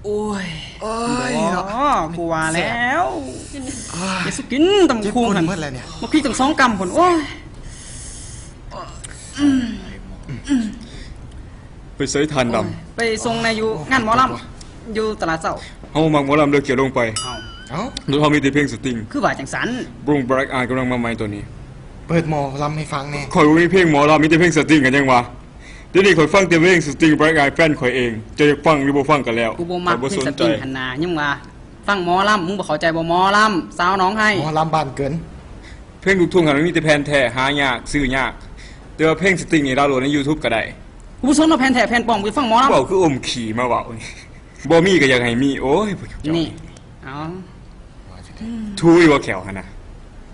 โอ้ยอ๋กูว่าแล้วอย่าสุกินตำคูงหัน เมื่อไรเนี่ย มาพี่ตั้ง2 กำผลโอ้ยไปใส่ทานด ไปส่งนายอยู่งานหมอลำอยู่ตลาดเช้า ำเฮามักหมอลำเลือกเกี่ยวลงไป เอ้า แล้วเขามีแต่เพลงสตริง คือว่าจังสัน บรุงแบล็กอายกำลังมาใหม่ตัวนี้ เปิดหมอลำให้ฟังเนี่ย ข่อยบ่มีเพลงหมอลำมีแต่เพลงสตริงกันยังวะเดี๋ยวนี้ข่อยฟังแต่เพลงสตริงแบล็กอายแฟนข่อยเองจะอยากฟังหรือบ่ฟังกันแล้ว กูบ่มัก ข้อย เพลง ส ส น ต ใจ ริงหันหน้ายังว่าฟังหมอลำมึงบ่เข้าใจบ่หมอลำสาวน้องให้ หมอลำบ้านเกิน เพลงลูกทุ่งหันมันมีแต่แผ่นแท้หายากซื้อยากแต่ว่าเพลงสตริงนี่ดาวน์โหลดใน YouTube ก็ได้ กูบ่สนว่าแผ่นแท้แผ่นปลอมกูฟังหมอลำ เว้าคืออมขี่มาเว้านี่บ่มีก็อยากให้มีโอ้ย นี่เอา ทุยว่าแขวหั่นน่ะ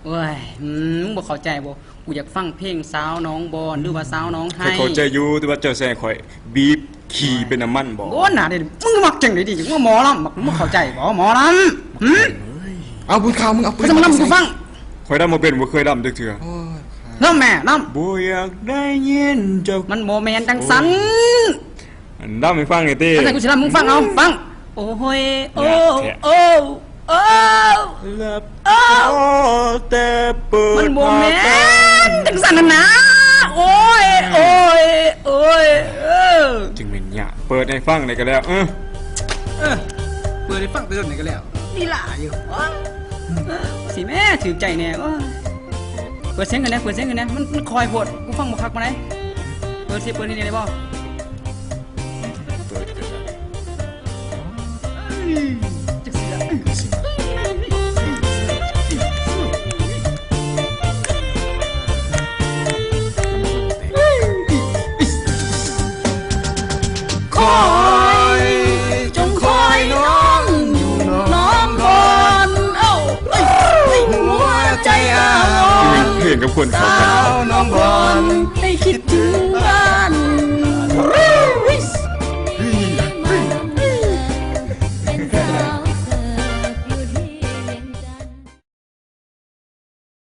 เว้ยมึงบ่เข้าใจบ่กูอยากฟังเพลงสาวน้องบอนหรือว่าสาวน้องให้ ข่อยเข้าใจอยู่แต่ว่าเจ้าแซ่ข่อยบีบขี่เป็นน้ำมันบ่ โอ้หนาเด้มึงมักจังได๋ดิว่าหมอลำมึงเข้าใจบ่หมอลำเอาบุญข่าวมึงเอาปื กู น จะมาลำกูฟัง ข่อยดำบ่เป็นบ่เคยดำจักเทื่อ โอ้ย ลำแม่ล บ่อยากได้ยินเจ้า ำมันบ่แม่นจังสัน ดำให้ฟังหน่อยติ ถ้าใส่กูสิลำมึงฟังเอาฟังโอ้ยโอ้โอ้โอ้ หลับ โอ้ แต่เปิด มันบ่แม่นจังสันนั่นนะโอ้ยโอ้ยโอ้ยจึงเป็นหยะเปิดให้ฟังได้ก็แล้วเปิดให้ฟังเตือนนี่ก็แล้วนี่ล่ะอยู่สิแม่ถือใจแน่เปิดเสียงกันนะเปิดเสียงกันนะมันคอยโพดกูฟังบ่คักมาไหนเปิดนี่ได้บ่ เปิดก็ได้ จังสิล่ะคอยจงคอยน้องอยู่น้องบนเอ้าหัวใจอาว เพลงกับคน ส เข้ากัน าวน้องบอลให้คิดถึง